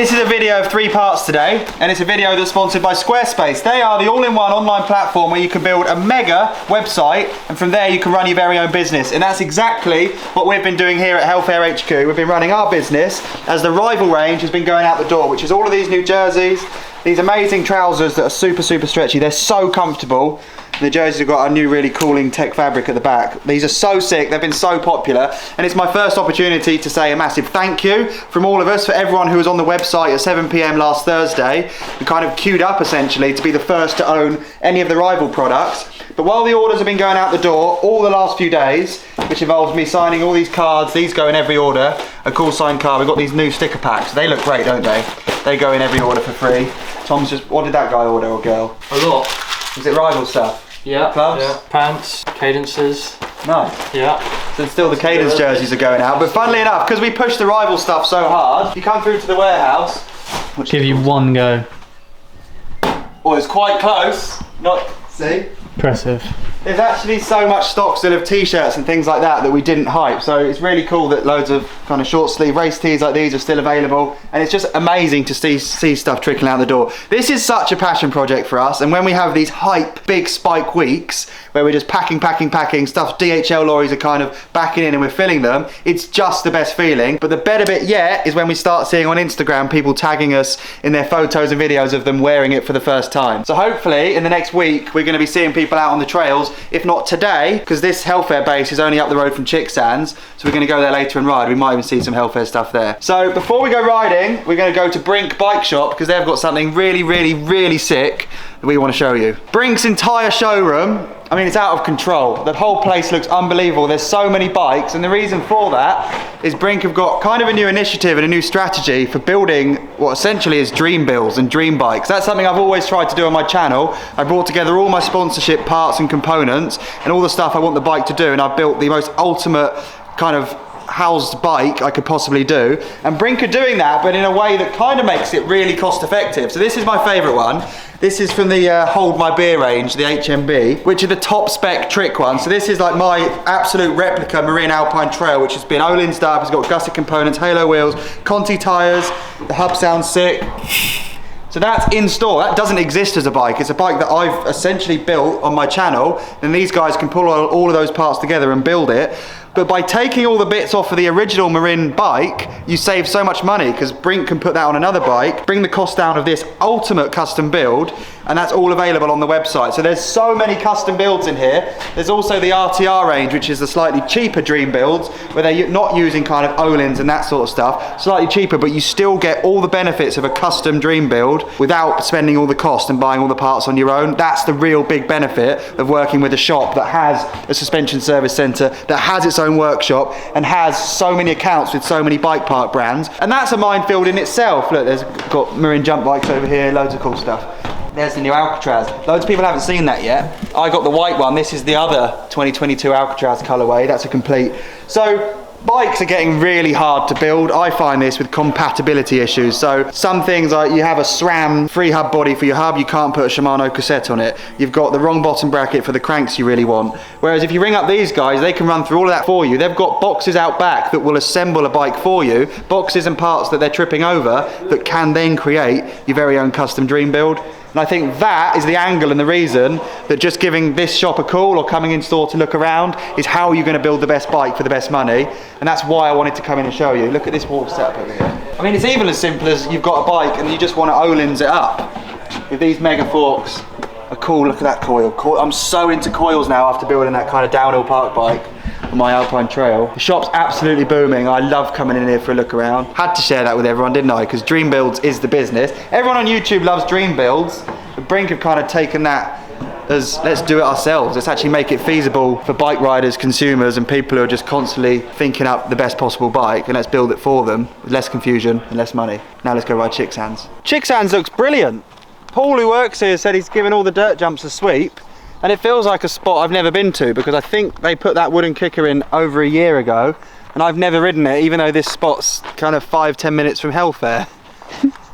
This is a video of 3 parts today, and it's a video that's sponsored by Squarespace. They are the all-in-one online platform where you can build a mega website, and from there you can run your very own business. And that's exactly what we've been doing here at Helfare HQ. We've been running our business as the Rival range has been going out the door, which is all of these new jerseys, these amazing trousers that are super stretchy. They're so comfortable. The jerseys have got a new really cooling tech fabric at the back. These are so sick, they've been so popular, and it's my first opportunity to say a massive thank you from all of us for everyone who was on the website at 7 PM last Thursday and kind of queued up essentially to be the first to own any of the Rival products. But while the orders have been going out the door all the last few days, which involves me signing all these cards, these go in every order, a cool signed card, we've got these new sticker packs. They look great, don't they? They go in every order for free. Tom's just, what did that guy order, or girl? A lot. Was it Rival stuff? Yeah. Gloves? Yeah. Pants, cadences. Nice. Yeah. So still the Cadence jerseys are going out, but funnily enough, because we push the Rival stuff so hard, you come through to the warehouse. Which give you one go. Well, it's quite close. Not, see? Impressive. There's actually so much stock still of t-shirts and things like that we didn't hype, so it's really cool that loads of kind of short sleeve race tees like these are still available, and it's just amazing to see stuff trickling out the door. This is such a passion project for us, and when we have these hype big spike weeks where we're just packing stuff, DHL lorries are kind of backing in and we're filling them, it's just the best feeling. But the better bit yet is when we start seeing on Instagram people tagging us in their photos and videos of them wearing it for the first time. So hopefully in the next week we're going to be seeing people out on the trails, if not today, because this Helfare base is only up the road from Chicksands, so we're going to go there later and ride. We might even see some Helfare stuff there. So before we go riding, we're going to go to Brink Bike Shop because they've got something really sick that we want to show you. Brink's entire showroom, I mean, it's out of control. The whole place looks unbelievable. There's so many bikes, and the reason for that is Brink have got kind of a new initiative and a new strategy for building what essentially is dream builds and dream bikes. That's something I've always tried to do on my channel. I brought together all my sponsorship parts and components and all the stuff I want the bike to do, and I built the most ultimate kind of housed bike I could possibly do, and Brink are doing that but in a way that kind of makes it really cost effective. So this is my favorite one. This is from the Hold My Beer range, the HMB, which are the top spec trick ones. So this is like my absolute replica Marine Alpine Trail, which has been Öhlins up, it's got gusset components, halo wheels, Conti tyres, the hub sounds sick. So that's in store. That doesn't exist as a bike. It's a bike that I've essentially built on my channel, and these guys can pull all of those parts together and build it. But by taking all the bits off of the original Marin bike, you save so much money because Brink can put that on another bike, bring the cost down of this ultimate custom build, and that's all available on the website. So there's so many custom builds in here. There's also the RTR range, which is the slightly cheaper dream builds, where they're not using kind of Öhlins and that sort of stuff. Slightly cheaper, but you still get all the benefits of a custom dream build without spending all the cost and buying all the parts on your own. That's the real big benefit of working with a shop that has a suspension service centre, that has its own workshop, and has so many accounts with so many bike park brands. And that's a minefield in itself. Look, there's got Marin jump bikes over here, loads of cool stuff. There's the new Alcatraz. Loads of people haven't seen that yet. I got the white one. This is the other 2022 Alcatraz colourway. That's a complete. So bikes are getting really hard to build. I find this with compatibility issues. So some things like you have a SRAM free hub body for your hub, you can't put a Shimano cassette on it. You've got the wrong bottom bracket for the cranks you really want. Whereas if you ring up these guys, they can run through all of that for you. They've got boxes out back that will assemble a bike for you, boxes and parts that they're tripping over that can then create your very own custom dream build. And I think that is the angle and the reason that just giving this shop a call or coming in store to look around is how you're going to build the best bike for the best money. And that's why I wanted to come in and show you. Look at this wall setup over here. I mean, it's even as simple as you've got a bike and you just want to Öhlins it up. With these mega forks are cool. Look at that coil. I'm so into coils now after building that kind of downhill park bike on my Alpine Trail. The shop's absolutely booming. I love coming in here for a look around. Had to share that with everyone, didn't I? Because Dream Builds is the business. Everyone on YouTube loves Dream Builds, but Brink have kind of taken that as let's do it ourselves. Let's actually make it feasible for bike riders, consumers, and people who are just constantly thinking up the best possible bike, and let's build it for them with less confusion and less money. Now let's go ride Chicksands. Chicksands looks brilliant. Paul, who works here, said he's given all the dirt jumps a sweep. And it feels like a spot I've never been to because I think they put that wooden kicker in over a year ago and I've never ridden it, even though this spot's kind of 5-10 minutes from Helfare.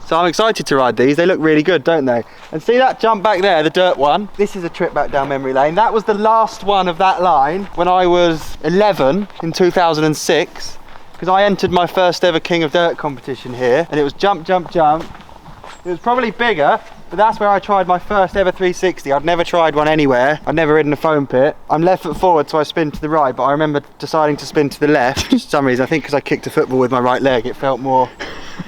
So I'm excited to ride these. They look really good, don't they? And see that jump back there, the dirt one? This is a trip back down memory lane. That was the last one of that line when I was 11 in 2006. because I entered my first ever King of Dirt competition here, and it was jump, jump, jump. It was probably bigger, but that's where I tried my first ever 360. I'd never tried one anywhere. I'd never ridden a foam pit. I'm left foot forward, so I spin to the right, but I remember deciding to spin to the left for some reason. I think because I kicked a football with my right leg, it felt more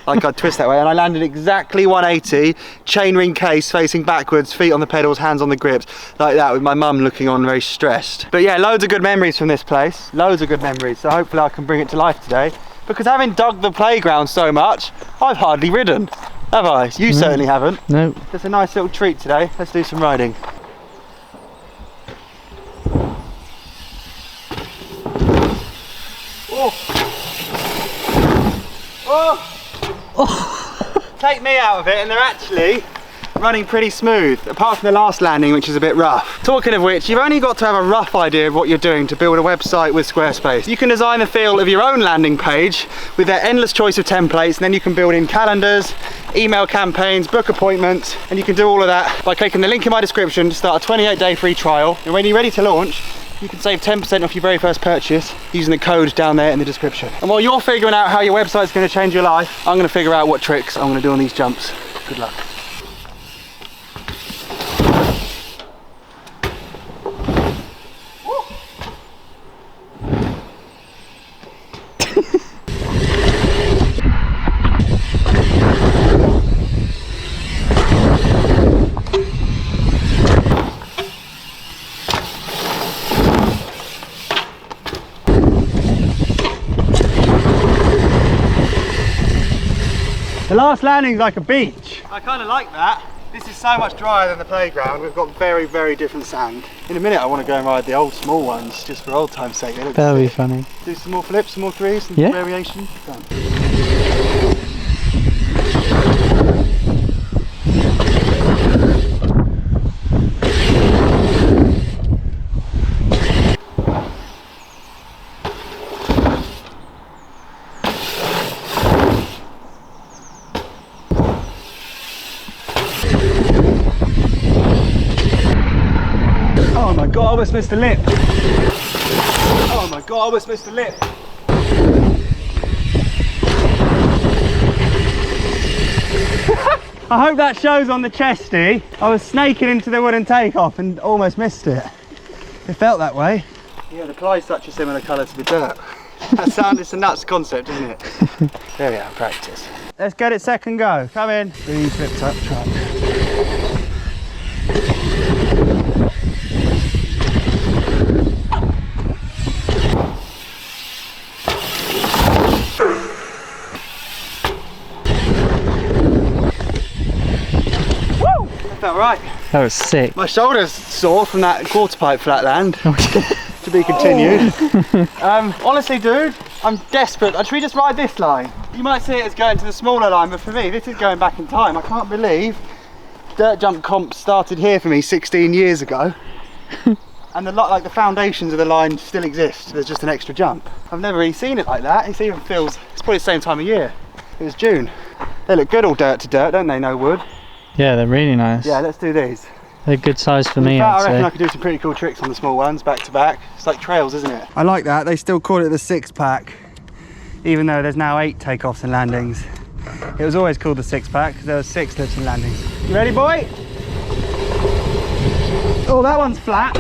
like I'd twist that way, and I landed exactly 180, chainring case, facing backwards, feet on the pedals, hands on the grips, like that, with my mum looking on very stressed. But yeah, loads of good memories from this place, loads of good memories, so hopefully I can bring it to life today, because having dug the playground so much, I've hardly ridden. Have I? You certainly haven't. No. It's a nice little treat today. Let's do some riding. Oh! Oh! Take me out of it, and they're actually running pretty smooth, apart from the last landing, which is a bit rough. Talking of which, you've only got to have a rough idea of what you're doing to build a website with Squarespace. You can design the feel of your own landing page with their endless choice of templates, and then you can build in calendars, email campaigns, book appointments, and you can do all of that by clicking the link in my description to start a 28-day free trial. And when you're ready to launch, you can save 10% off your very first purchase using the code down there in the description. And while you're figuring out how your website's going to change your life, I'm going to figure out what tricks I'm going to do on these jumps. Good luck. The last landing's like a beach. I kind of like that. This is so much drier than the playground. We've got very, very different sand. In a minute I want to go and ride the old small ones, just for old time's sake. That'll be funny. Do some more flips, some more threes, some variation. Done. Oh my god, I almost missed a lip. Oh my god, I almost missed a lip. I hope that shows on the chesty. I was snaking into the wooden takeoff and almost missed it. It felt that way. Yeah, the ply's such a similar colour to the dirt. It's a nuts concept, isn't it? There we are, practice. Let's get it second go. Come in. Really flipped up truck. Felt right. That was sick. My shoulder's sore from that quarter pipe flat land. To be continued. Honestly, dude, I'm desperate. Should we just ride this line? You might see it as going to the smaller line, but for me, this is going back in time. I can't believe dirt jump comp started here for me 16 years ago. And the foundations of the line still exist. There's just an extra jump. I've never really seen it like that. It even feels, it's probably the same time of year. It was June. They look good all dirt to dirt, don't they? No wood. Yeah, they're really nice. Yeah, let's do these. They're good size for me, I I'd reckon say. I could do some pretty cool tricks on the small ones, back to back. It's like trails, isn't it? I like that. They still call it the 6-pack, even though there's now 8 takeoffs and landings. It was always called the 6-pack because there were 6 lifts and landings. You ready, boy? Oh, that one's flat.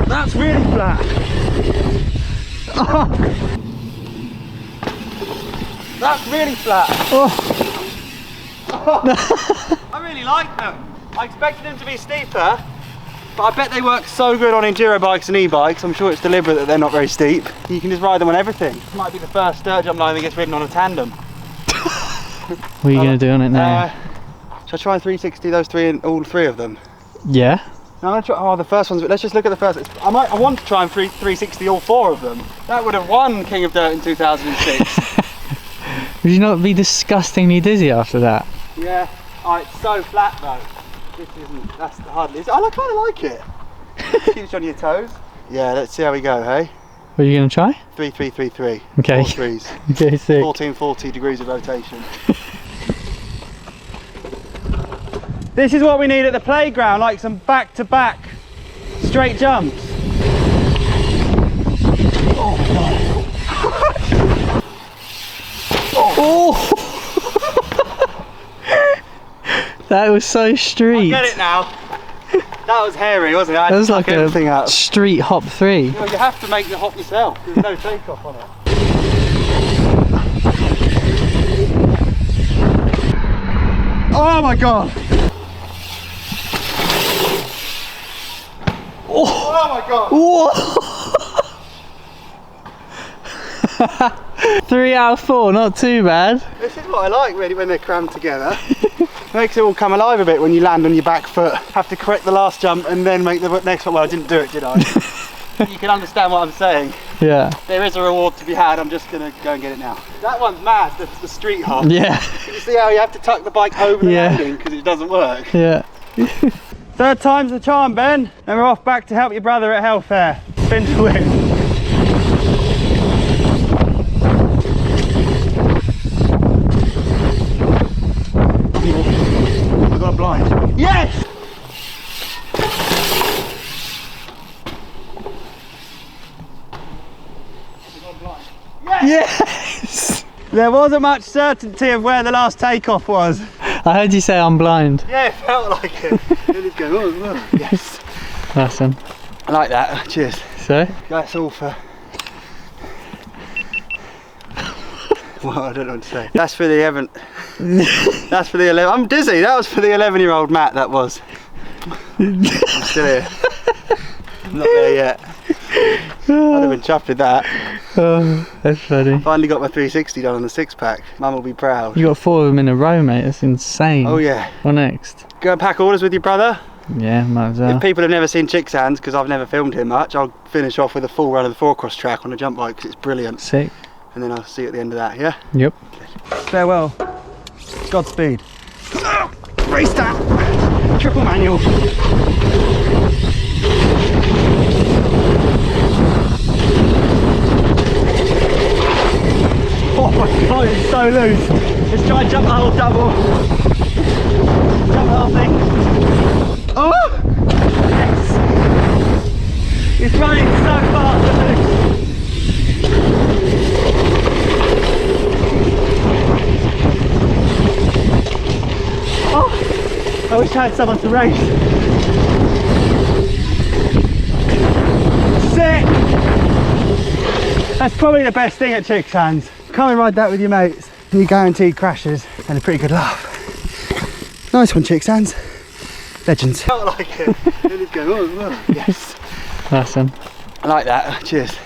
That's really flat. Oh. That's really flat. Oh. I really like them. I expected them to be steeper, but I bet they work so good on enduro bikes and e-bikes. I'm sure it's deliberate that they're not very steep. You can just ride them on everything. It might be the first dirt jump line that gets ridden on a tandem. What are you going to do on it now? Shall I try and 360 those three and all 3 of them? Yeah. No, I'm gonna try. Oh, the first ones. Let's just look at the first. I want to try and 360 all 4 of them. That would have won King of Dirt in 2006. Would you not be disgustingly dizzy after that? Yeah. Oh, it's so flat though. This isn't. That's hardly. I kind of like it. Keeps you on your toes. Yeah. Let's see how we go. Hey. What are you going to try? 3 3 3 3. Okay. 4 threes. Okay, sick. 1440 degrees of rotation. This is what we need at the playground, like some back-to-back straight jumps. Oh. was so street. I get it now. That was hairy, wasn't it? I had That was to like tuck everything a up. street hop 3. Well, you have to make the hop yourself. There's no takeoff on it. Oh my god! Oh my god! Whoa! 3 out of 4, not too bad. This is what I like really when they're crammed together. Makes it all come alive a bit when you land on your back foot. Have to correct the last jump and then make the next one. Well, I didn't do it, did I? You can understand what I'm saying. Yeah. There is a reward to be had. I'm just gonna go and get it now. That one's mad. The street hop. Yeah. Can you see how you have to tuck the bike over the landing because it doesn't work? Yeah. Third time's the charm, Ben. And we're off back to help your brother at Helfare. Spin to win. I got a blind. Yes! Yes! There wasn't much certainty of where the last takeoff was. I heard you say I'm blind. Yeah, it felt like it. It was going, oh, yes. Awesome. I like that. Cheers. So? That's all for... Well, I don't know what to say. That's for the 11. That's for the 11. I'm dizzy. That was for the 11-year-old Matt. That was. I'm still here. I'm not there yet. I'd have been chuffed with that. Oh, that's funny. Finally got my 360 done on the 6-pack. Mum will be proud. You got 4 of them in a row, mate. That's insane. Oh yeah. What next? Go and pack orders with your brother. Yeah, might as well. If people have never seen Chicksands, because I've never filmed him much, I'll finish off with a full run of the 4-cross track on a jump bike because it's brilliant. Sick. And then I'll see you at the end of that, yeah? Yep. Farewell. Godspeed. Race that. Triple manual. Oh my god, it's so loose. Let's try and jump the whole double. Jump the whole thing. Oh! Yes! It's running so fast and loose. Oh! I wish I had someone to race. Sick! That's probably the best thing at Chicksands. Come and ride that with your mates. You guaranteed crashes and a pretty good laugh. Nice one, Chicksands. Legends. I like it. It is going, oh, yes. Awesome. I like that. Cheers.